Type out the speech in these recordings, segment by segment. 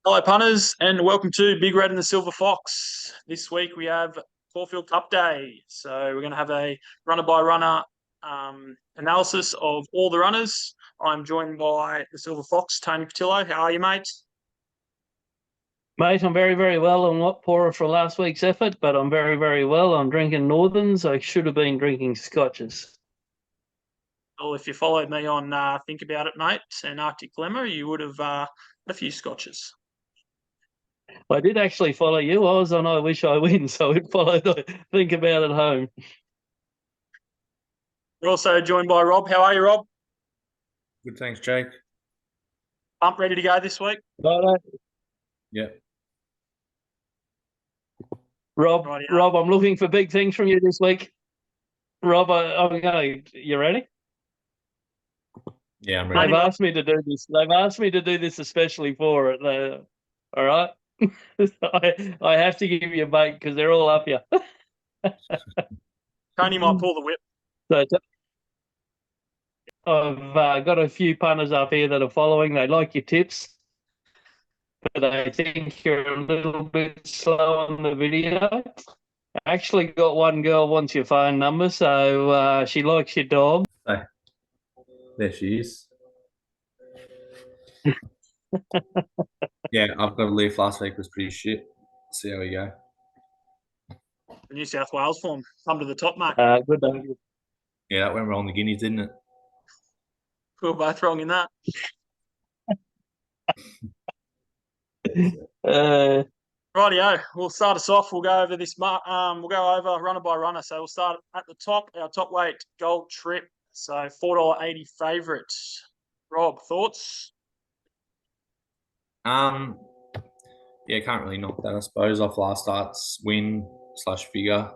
Hello, punters, and welcome to Big Red and the Silver Fox. This week we have Caulfield Cup Day. So we're going to have a runner-by-runner analysis of all the runners. I'm joined by the Silver Fox, Tony Patillo. How are you, mate? Mate, I'm very, very well. I'm not poorer for last week's effort, but I'm very, very well. I'm drinking Northerns. I should have been drinking Scotches. Well, if you followed me on Think About It, mate, and Arctic Glimmer, you would have had a few Scotches. I did actually follow you. I was on I Wish I Win, so it followed Think About It home. We're also joined by Rob. How are you, Rob? Good, thanks, Jake. Pump ready to go this week? Righto. Yeah. Rob, Rightio. Rob, I'm looking for big things from you this week. Rob, I'm going to. You ready? Yeah, I'm They've ready. asked me to do this. They've asked me to do this especially for it. All right. I have to give you a bait because they're all up here. Tony might pull the whip. So I've got a few punters up here that are following. They like your tips, but I think you're a little bit slow on the video. I actually got one girl wants your phone number, so she likes your dog. There she is. Yeah, I've got a leaf last week was pretty shit. See how we go. The New South Wales form. Come to the top, mate. Good dog. Yeah, that went wrong the Guineas, didn't it? We were both wrong in that. Rightio. We'll start us off. We'll go over this. We'll go over runner by runner. So we'll start at the top. Our top weight Gold Trip. So $4.80 favourite. Rob, thoughts? Yeah, can't really knock that, I suppose, off last start's win / figure.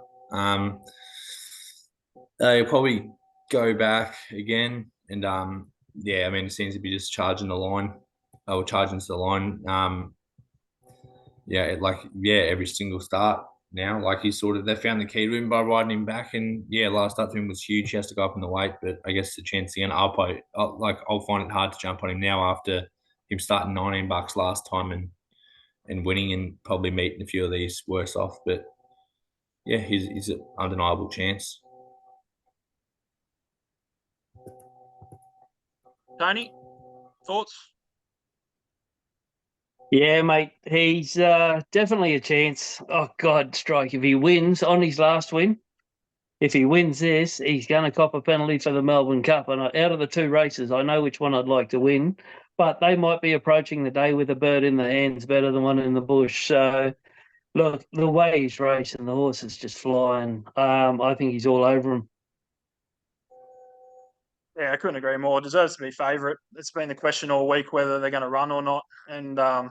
They'll probably go back again, and yeah, I mean, it seems to be just charging the line, or charging to the line. Yeah, every single start now, like they found the key to him by riding him back, and yeah, last start to him was huge. He has to go up in the weight, but I guess the chance again, I'll find it hard to jump on him now after him starting $19 last time and winning and probably meeting a few of these worse off. But yeah, he's an undeniable chance. Tony, thoughts? Yeah, mate, he's definitely a chance. Oh, God, Strike, if he wins on his last win, if he wins this, he's going to cop a penalty for the Melbourne Cup. And out of the two races, I know which one I'd like to win, but they might be approaching the day with a bird in the hands better than one in the bush. So, look, the way he's racing, the horse is just flying. I think he's all over him. Yeah, I couldn't agree more. Deserves to be favourite. It's been the question all week whether they're going to run or not, and I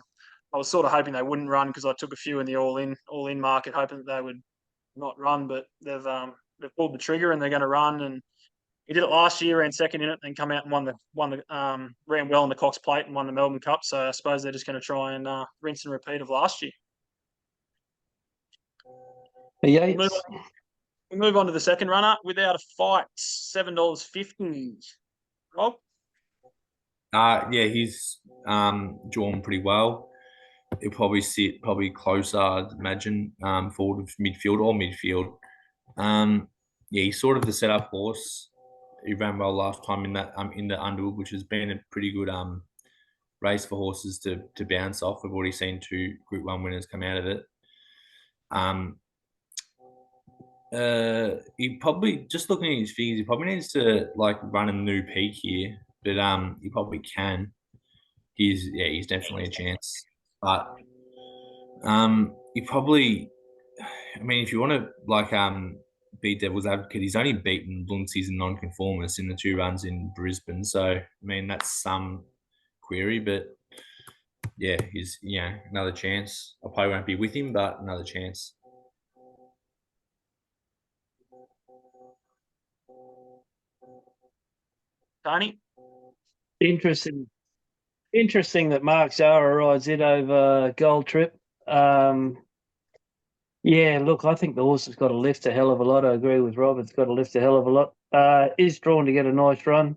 was sort of hoping they wouldn't run because I took a few in the all-in market, hoping that they would not run, but they've pulled the trigger and they're going to run. And he did it last year, ran second in it, and come out and ran well in the Cox Plate and won the Melbourne Cup. So I suppose they're just going to try and rinse and repeat of last year. Yeah, We move on to the second runner. Without a Fight, $7.50. Rob? Yeah, he's drawn pretty well. He'll probably sit closer, I'd imagine, forward of midfield or midfield. Yeah, he's sort of the setup horse. He ran well last time in the Underwood, which has been a pretty good race for horses to bounce off. We've already seen 2 Group 1 winners come out of it. He probably, just looking at his figures, he probably needs to run a new peak here, but he probably can. He's definitely a chance, but he probably, I mean, if you want to be devil's advocate, he's only beaten Bluncy's and Nonconformist in the 2 runs in Brisbane, so I mean that's some query, but yeah, he's another chance. I probably won't be with him, but another chance. Tony? interesting that Mark Zara rides it over Gold Trip. Yeah, look, I think the horse has got to lift a hell of a lot. I agree with Rob. It's got to lift a hell of a lot. Is drawn to get a nice run.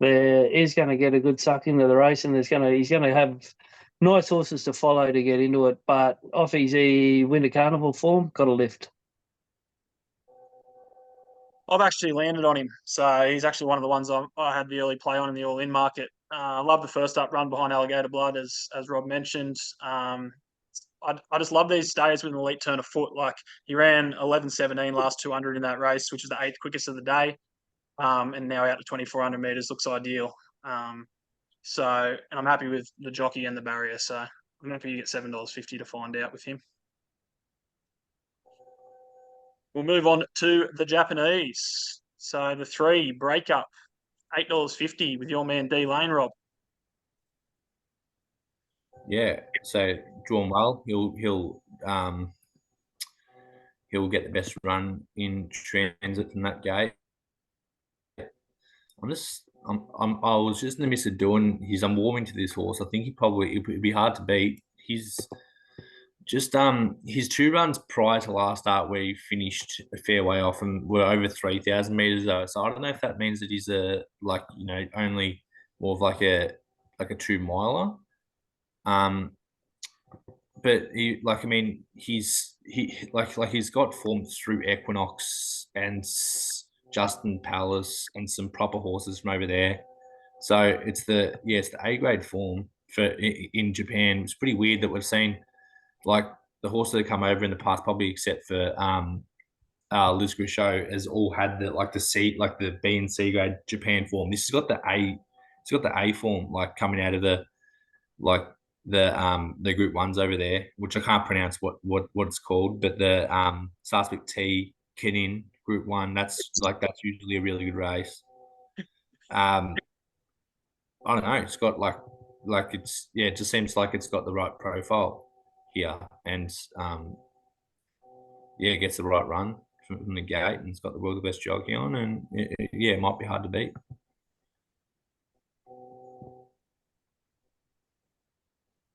There is going to get a good suck into the race, and he's going to have Nice horses to follow to get into it, but off his Winter Carnival form, got a lift. I've actually landed on him, so he's actually one of the ones I had the early play on in the all-in market. I love the first up run behind Alligator Blood, as Rob mentioned. I just love these stays with an elite turn of foot. Like he ran 11:17 last 200 in that race, which is the 8th quickest of the day, and now out to 2,400 meters looks ideal. And I'm happy with the jockey and the barrier. So I'm happy you get $7.50 to find out with him. We'll move on to the Japanese. So the 3 breakup, $8.50 with your man D Lane, Rob. Yeah, so drawn well. He'll get the best run in transit from that gate. I was just in the midst of doing I'm warming to this horse. I think it'd be hard to beat. He's just his 2 runs prior to last start where he finished a fair way off and were over 3,000 meters though. So I don't know if that means that he's only more of like a 2 miler. But he's got form through Equinox and Justin Palace and some proper horses from over there. So it's the A grade form in Japan. It's pretty weird that we've seen like the horses that have come over in the past, probably except for Liz Grisho, has all had the B and C grade Japan form. This has got the A. It's got the A form like coming out of the group ones over there, which I can't pronounce what it's called, but the Sarspic T Kenin group 1, that's usually a really good race. I don't know, it's got it just seems like it's got the right profile here, and it gets the right run from the gate, and it's got the world's best jockey on, and it might be hard to beat.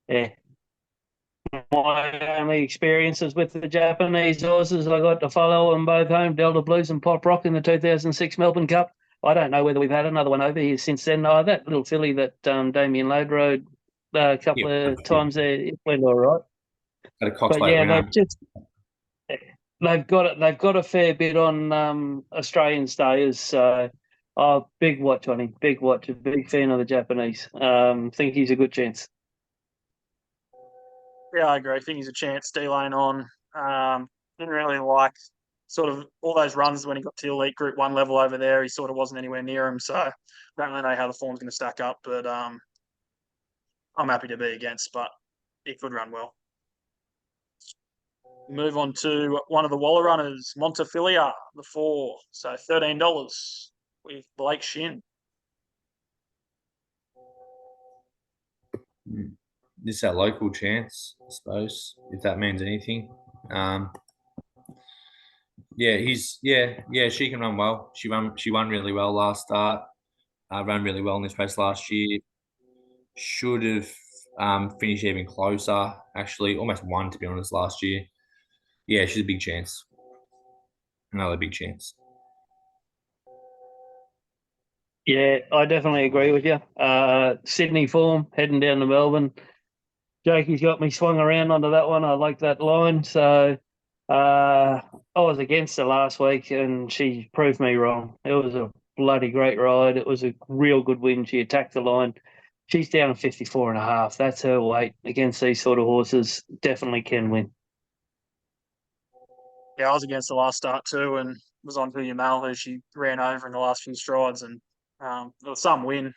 Yeah. My only experiences with the Japanese horses, I got to follow them both home, Delta Blues and Pop Rock in the 2006 Melbourne Cup. I don't know whether we've had another one over here since then. Oh, that little filly that Damien Lode rode a couple of times there, it went all right. But yeah, they've got a fair bit on Australian stayers. So, big watch on him. Big watch. A big fan of the Japanese. Think he's a good chance. Yeah, I agree. I think he's a chance. D-Lane on. Didn't really like sort of all those runs when he got to elite group 1 level over there. He sort of wasn't anywhere near him. So don't really know how the form's going to stack up, but I'm happy to be against, but he could run well. Move on to one of the Waller runners, Montefilia, the 4. So $13 with Blake Shin. This is our local chance, I suppose, if that means anything. She can run well. She won really well last start. Ran really well in this race last year. Should have finished even closer. Actually, almost won, to be honest, last year. Yeah, she's a big chance. Another big chance. Yeah, I definitely agree with you. Sydney form, heading down to Melbourne. Jakey's got me swung around onto that one. I like that line. So I was against her last week and she proved me wrong. It was a bloody great ride. It was a real good win. She attacked the line. She's down at 54.5. That's her weight against these sort of horses. Definitely can win. Yeah, I was against the last start too and was on Julia Mal, who she ran over in the last few strides, and there was some win.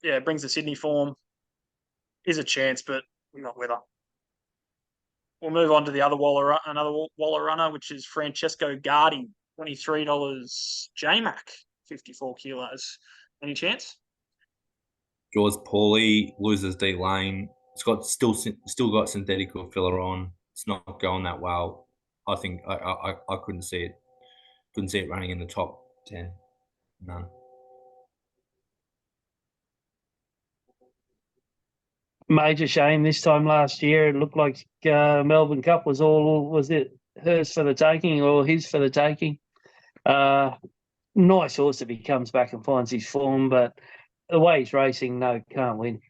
Yeah, brings the Sydney form. Is a chance, but we're not with her. We'll move on to another Waller runner, which is Francesco Guardi, $23. J-Mac, 54 kilos. Any chance? Draws poorly, loses D Lane. It's got still got synthetical filler on. It's not going that well. I think I couldn't see it. Couldn't see it running in the top 10. None. Major shame this time last year. It looked like Melbourne Cup was it hers for the taking or his for the taking. Nice horse if he comes back and finds his form, but the way he's racing, no, can't win.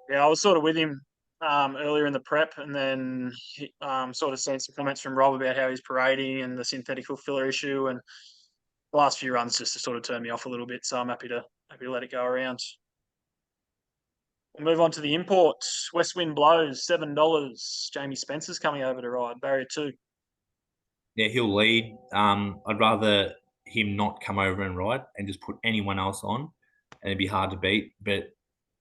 Yeah, I was sort of with him earlier in the prep, and then sort of seen some comments from Rob about how he's parading and the synthetic filler issue, and the last few runs just to sort of turn me off a little bit. So I'm happy to let it go around. We'll move on to the imports. West Wind Blows, $7. Jamie Spencer's coming over to ride. Barrier 2. Yeah, he'll lead. I'd rather him not come over and ride and just put anyone else on, and it'd be hard to beat. But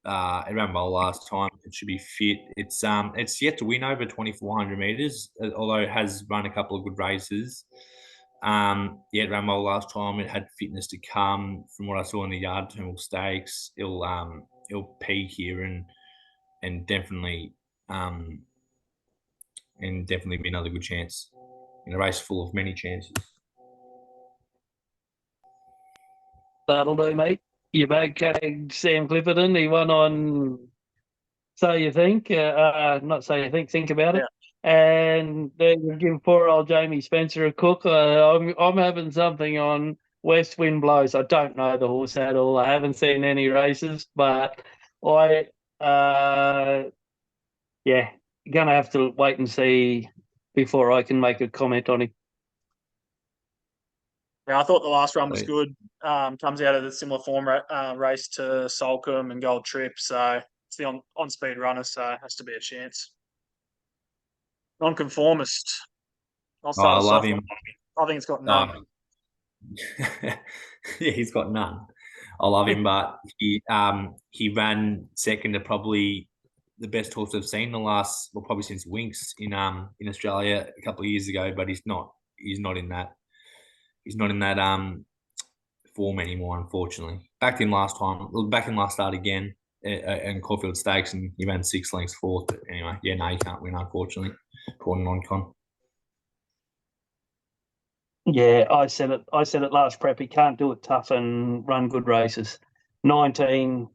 it ran well last time. It should be fit. It's yet to win over 2,400 meters, although it has run a couple of good races. Yeah, it ran well last time. It had fitness to come. From what I saw in the Yard Terminal Stakes, it'll peak here and definitely be another good chance in a race full of many chances. That'll do, mate. Your bag Sam Clipperton. He won on So You Think. Not So You Think about it. And they will give poor old Jamie Spencer a cook. I'm having something on West Wind Blows. I don't know the horse at all. I haven't seen any races, but I, yeah, gonna have to wait and see before I can make a comment on him. Yeah, I thought the last run was good. Comes out of the similar form race to Solcombe and Gold Trip, so it's the on-speed runner, so it has to be a chance. Nonconformist. I love him. I think it's got none. Yeah, he's got none. I love him, but he ran second to probably the best horse I've seen in the last, well, probably since Winx in Australia a couple of years ago. But he's not in that form anymore, unfortunately. Back in last start again in Caulfield Stakes, and he ran 6 lengths fourth. But anyway, yeah, no, he can't win, unfortunately, according to non-con. Yeah, I said it last prep. He can't do it tough and run good races. 19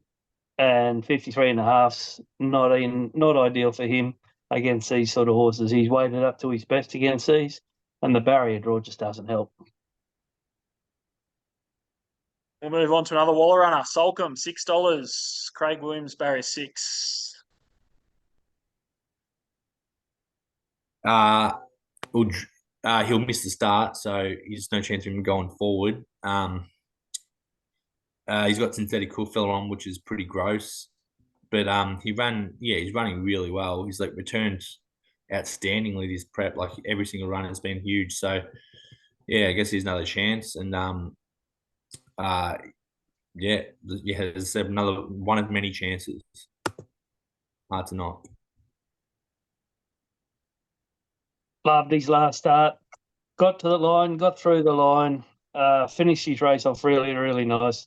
and 53 and a half's not ideal for him against these sort of horses. He's weighted up to his best against these, and the barrier draw just doesn't help. We'll move on to another Waller runner. Solcombe, $6. Craig Williams, barrier 6. He'll miss the start, so there's no chance of him going forward. He's got synthetic filler on, which is pretty gross. But he's running really well. He's like returned outstandingly this prep. Like every single run has been huge. So yeah, I guess he's another chance. And there's another one of many chances. Hard to not. Loved his last start. Got to the line, got through the line, finished his race off really, really nice.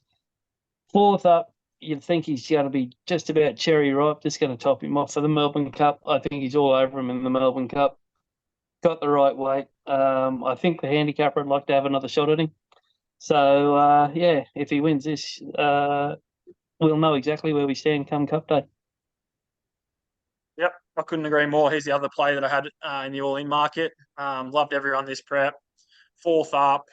Fourth up, you'd think he's going to be just about cherry ripe, just going to top him off for the Melbourne Cup. I think he's all over him in the Melbourne Cup. Got the right weight. I think the handicapper would like to have another shot at him. So, if he wins this, we'll know exactly where we stand come Cup Day. Yep, I couldn't agree more. He's the other play that I had in the all-in market. Loved everyone this prep. Fourth up,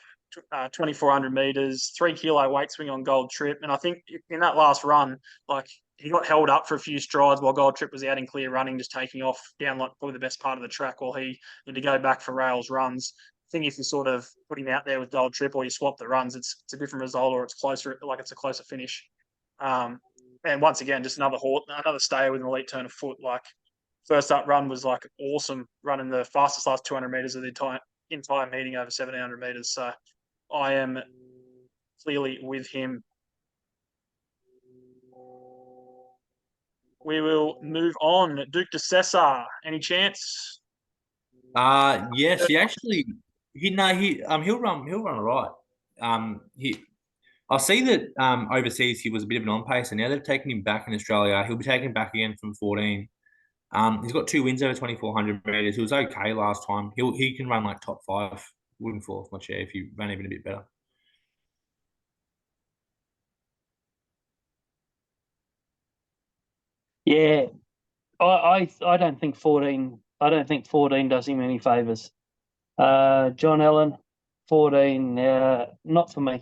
2,400 meters, 3 kilo weight swing on Gold Trip. And I think in that last run, like he got held up for a few strides while Gold Trip was out in clear running, just taking off down like probably the best part of the track while he had to go back for rails runs. I think if you sort of put him out there with Gold Trip or you swap the runs, it's a different result or it's closer, like it's a closer finish. And once again, just another stayer with an elite turn of foot. Like first up run was like awesome, running the fastest last 200 meters of the entire meeting over 1,700 meters. So I am clearly with him. We will move on. Duke de Cesar, any chance? Yes, he'll run all right. I see that overseas he was a bit of an on pace, and now they've taken him back in Australia. He'll be taken back again from 14. He's got 2 wins over 2,400 meters. He was okay last time. He can run like top 5, wouldn't fall off my chair if he ran even a bit better. Yeah, I don't think 14. I don't think 14 does him any favors. John Allen, 14. Not for me.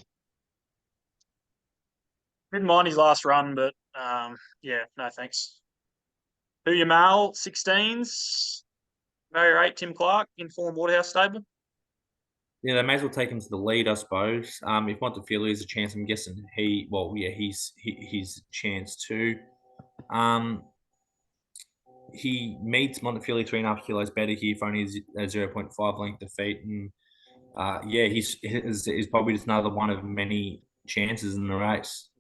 Didn't mind his last run, but no thanks. Who you mail? 16s. Barrier 8, Tim Clark, Inform Waterhouse stable. Yeah, they may as well take him to the lead, I suppose. If Montefiore is a chance, I'm guessing he's his chance too. He meets Montefiore 3.5 kilos better here for only a 0.5 length defeat, and he's probably just another one of many chances in the race.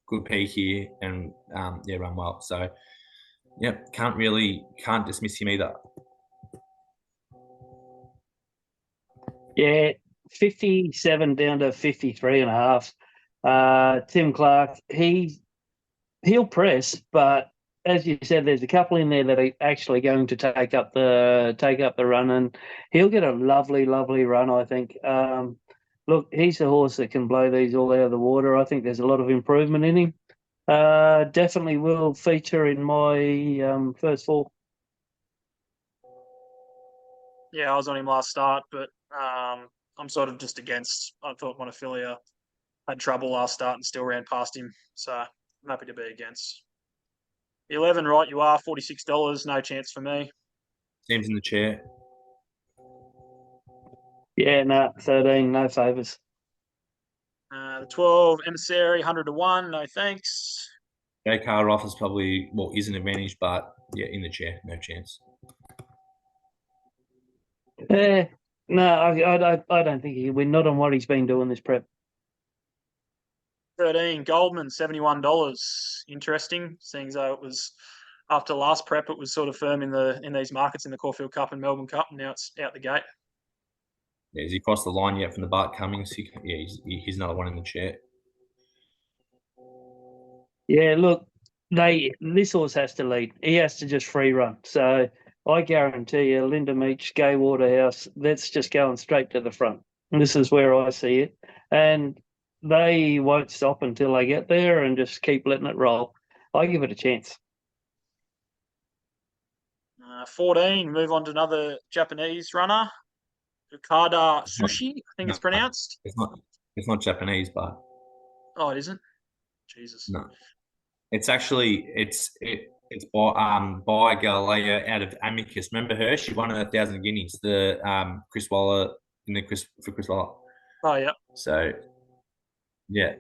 Good peak here, and run well. So, can't dismiss him either. Yeah, 57 down to 53.5. Tim Clark, he'll press, but as you said, there's a couple in there that are actually going to take up the run, and he'll get a lovely run, I think. Look, he's a horse that can blow these all out of the water. I think there's a lot of improvement in him. Definitely will feature in my first four. Yeah, I was on him last start, but I'm sort of just against. I thought Montefiore had trouble last start and still ran past him, so I'm happy to be against. 11, right? You are $46. No chance for me. Seems in the chair. Yeah, no, 13, no favours. The 12, Emissary, 100 to 1. No thanks. Car offers probably is an advantage, but in the chair, no chance. No, I don't think he'll win. Not on what he's been doing this prep. 13, Goldman, $71. Interesting, seeing as though it was after last prep, it was sort of firm in these markets in the Caulfield Cup and Melbourne Cup, and now it's out the gate. Yeah, has he crossed the line yet from the Bart Cummings? He's another one in the chair. Yeah, look, this horse has to lead. He has to just free run. So I guarantee you, Linda Meach, Gay Waterhouse, that's just going straight to the front. And this is where I see it. And they won't stop until they get there and just keep letting it roll. I give it a chance. 14, move on to another Japanese runner. Okada Sushi, I think it's pronounced. It's not Japanese, but oh, it isn't. Jesus. No, it's actually by Galileo out of Amicus. Remember her? She won 1,000 guineas. The Chris Waller for Chris Waller. Oh yeah. So yeah.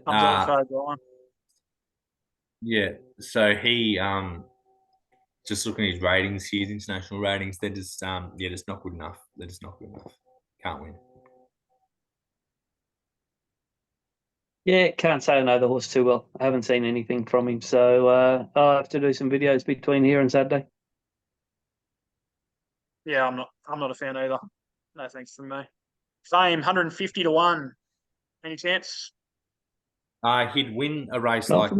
Yeah. So he just looking at his ratings, his international ratings, they're just just not good enough. They're just not good enough. Can't win. Yeah, can't say I know the horse too well. I haven't seen anything from him, so I'll have to do some videos between here and Saturday. Yeah, I'm not a fan either. No thanks from me. Fame, 150 to 1. Any chance? He'd win a race he could have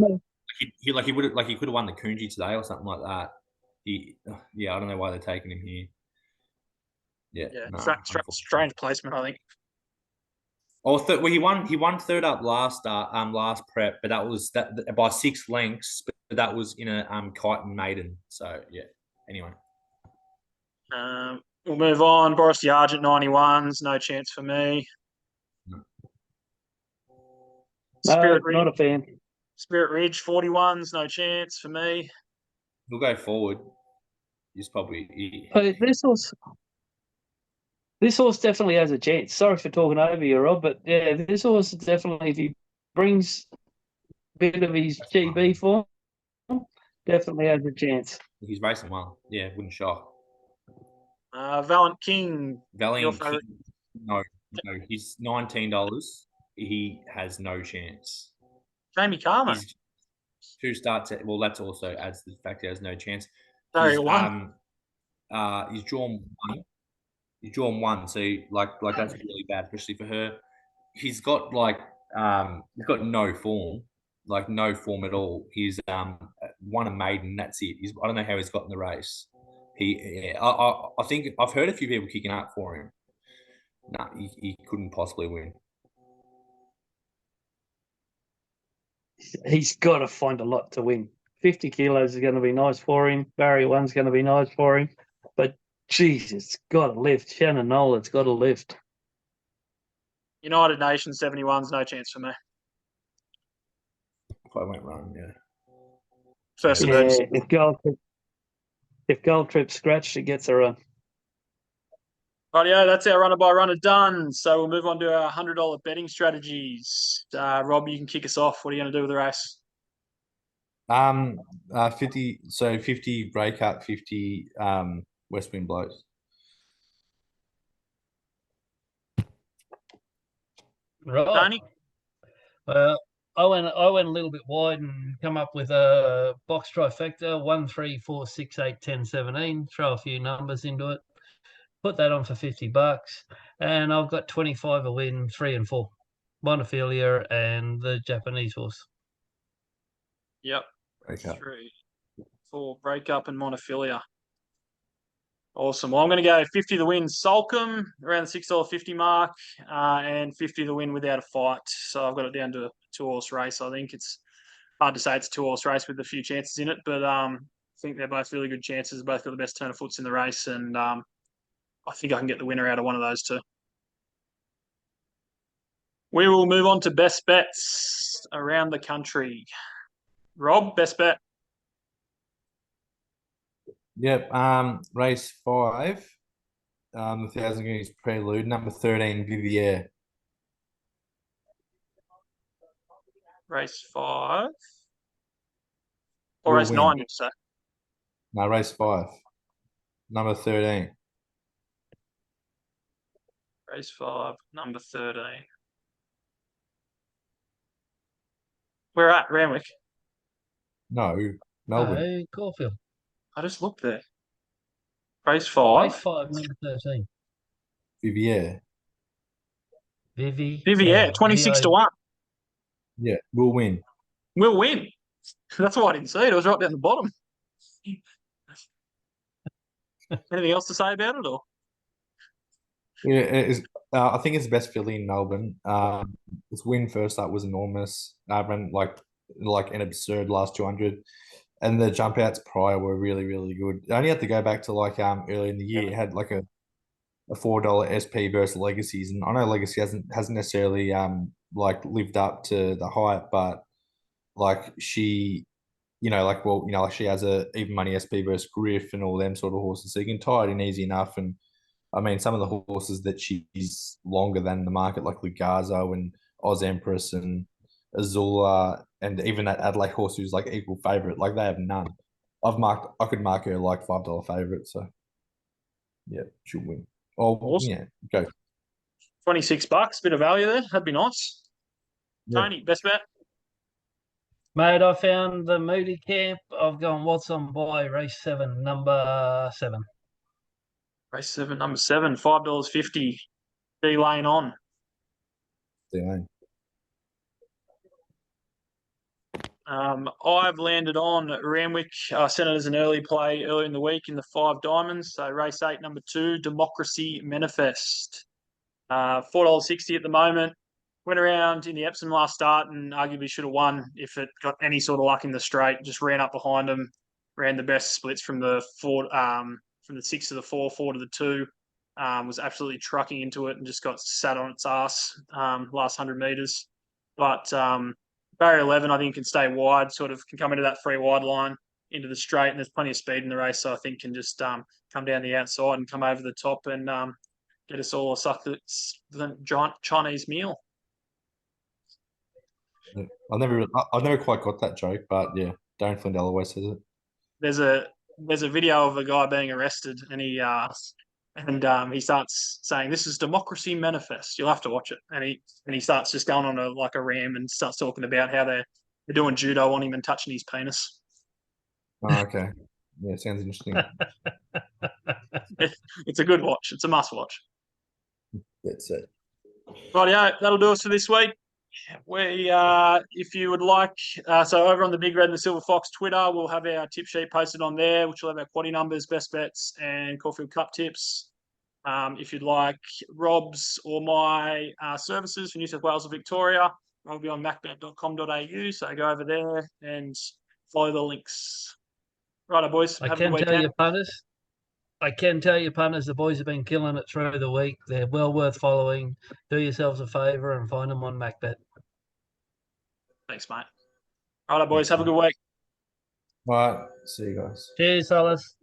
won the Coonji today or something like that. I don't know why they're taking him here. Yeah, strange placement, I think. He won third up last prep, but that was by 6 lengths. But that was in a kite and maiden. So yeah. Anyway, we'll move on. Boris the Argent 91s, no chance for me. No. Spirit Ridge, not a fan. Spirit Ridge 41s, no chance for me. He'll go forward. He's probably. This horse definitely has a chance. Sorry for talking over you, Rob, but yeah, this horse definitely, if he brings a bit of his GB form, definitely has a chance. He's racing well. Yeah, wouldn't shock. Valiant King. Valiant King. No, he's $19. He has no chance. Jamie Carmer. He's 2 starts. Well, that's also adds to the fact he has no chance. Sorry, he's drawn 1. He's drawn 1, so that's really bad, especially for her. He's got he's got no form, no form at all. He's won a maiden, that's it. I don't know how he's got in the race. I think I've heard a few people kicking up for him. No, he couldn't possibly win. He's got to find a lot to win. 50 kilos is going to be nice for him. Barrier 1's going to be nice for him. But Jesus, it's got to lift. Shannon Knoll, it's got to lift. United Nations 71's no chance for me. I won't run, yeah. First emergency. If Gold Trip's scratched, it gets a run. Rightio, that's our runner by runner done. So we'll move on to our $100 betting strategies. Rob, you can kick us off. What are you going to do with the race? 50. So 50 breakup, 50 West Wind Blows. Right. Tony? I went a little bit wide and come up with a box trifecta: 1, 3, 4, 6, 8, 10, 17. Throw a few numbers into it. Put that on for $50, and I've got 25 a win, 3 and 4. Montefilia and the Japanese horse. Yep. Breakup. 3, 4, breakup and Montefilia. Awesome. Well, I'm going to go 50 the win, Salcombe, around the $6.50 mark, and 50 the win without a fight. So I've got it down to a 2-horse race. I think it's hard to say it's a 2-horse race with a few chances in it, but I think they're both really good chances. Both got the best turn of foots in the race, and I think I can get the winner out of one of those two. We will move on to best bets around the country. Rob, best bet. Yep. Race 5. The 1,000 Guineas Prelude. Number 13, Vivier. Race 5. Or Will race win. 9, did you say? No, race 5. Number 13. Race 5, number 13. Where at? Randwick. No, Melbourne. No, Caulfield. I just looked there. Race 5. Race 5, number 13. Vivier. Vivier, 26 to 1. Yeah, will win. Will win. That's why I didn't see it. It was right down the bottom. Anything else to say about it, or? Yeah, it is, I think it's the best filly in Melbourne. Its win first up was enormous. Ran like an absurd last 200, and the jump outs prior were really, really good. I only had to go back to early in the year. It had like a $4 SP versus Legacies, and I know Legacy hasn't necessarily lived up to the hype, but she, she has a even money SP versus Griff and all them sort of horses, so you can tie it in easy enough. And I mean, some of the horses that she's longer than in the market, like Lugazo and Oz Empress and Azula, and even that Adelaide horse who's like equal favourite, like they have none. I could mark her like $5 favourite, so yeah, she'll win. Oh, Awesome. yeah, go. $26, bit of value there. That'd be nice. Yeah. Tony, best bet. Mate, I found the Moody camp. I've gone what's on by race 7, number 7. Race 7, number 7, $5.50. D Lane on. D-Lane. I've landed on Randwick. I sent it as an early play earlier in the week in the 5 diamonds. So race 8, number 2, Democracy Manifest. $4.60 at the moment. Went around in the Epsom last start and arguably should have won if it got any sort of luck in the straight. Just ran up behind them, ran the best splits from the 6 to the 4, 4 to the 2. Was absolutely trucking into it and just got sat on its ass last 100 metres. But barrier 11, I think, can stay wide, sort of can come into that free wide line into the straight, and there's plenty of speed in the race, so I think can just come down the outside and come over the top and get us all a succulent giant Chinese meal. Yeah. I've never quite got that joke, but yeah, Darren Flindell always says it. There's a video of a guy being arrested, and he starts saying, "This is Democracy Manifest." You'll have to watch it, and he starts just going on a ram and starts talking about how they're doing judo on him and touching his penis. Oh, okay. Yeah, sounds interesting. It's a good watch. It's a must watch. That's it. Rightio, that'll do us for this week. We, if you would like, so over on the Big Red and the Silver Fox Twitter, we'll have our tip sheet posted on there, which will have our quaddie numbers, best bets, and Caulfield Cup tips. If you'd like Rob's or my services for New South Wales or Victoria, I'll be on macbet.com.au, so go over there and follow the links. Righto, boys. I Have a can good tell weekend. you, punters, the boys have been killing it through the week. They're well worth following. Do yourselves a favour and find them on MacBet. Thanks, mate. Righto, boys. Have a good week. All right. See you guys. Cheers, fellas.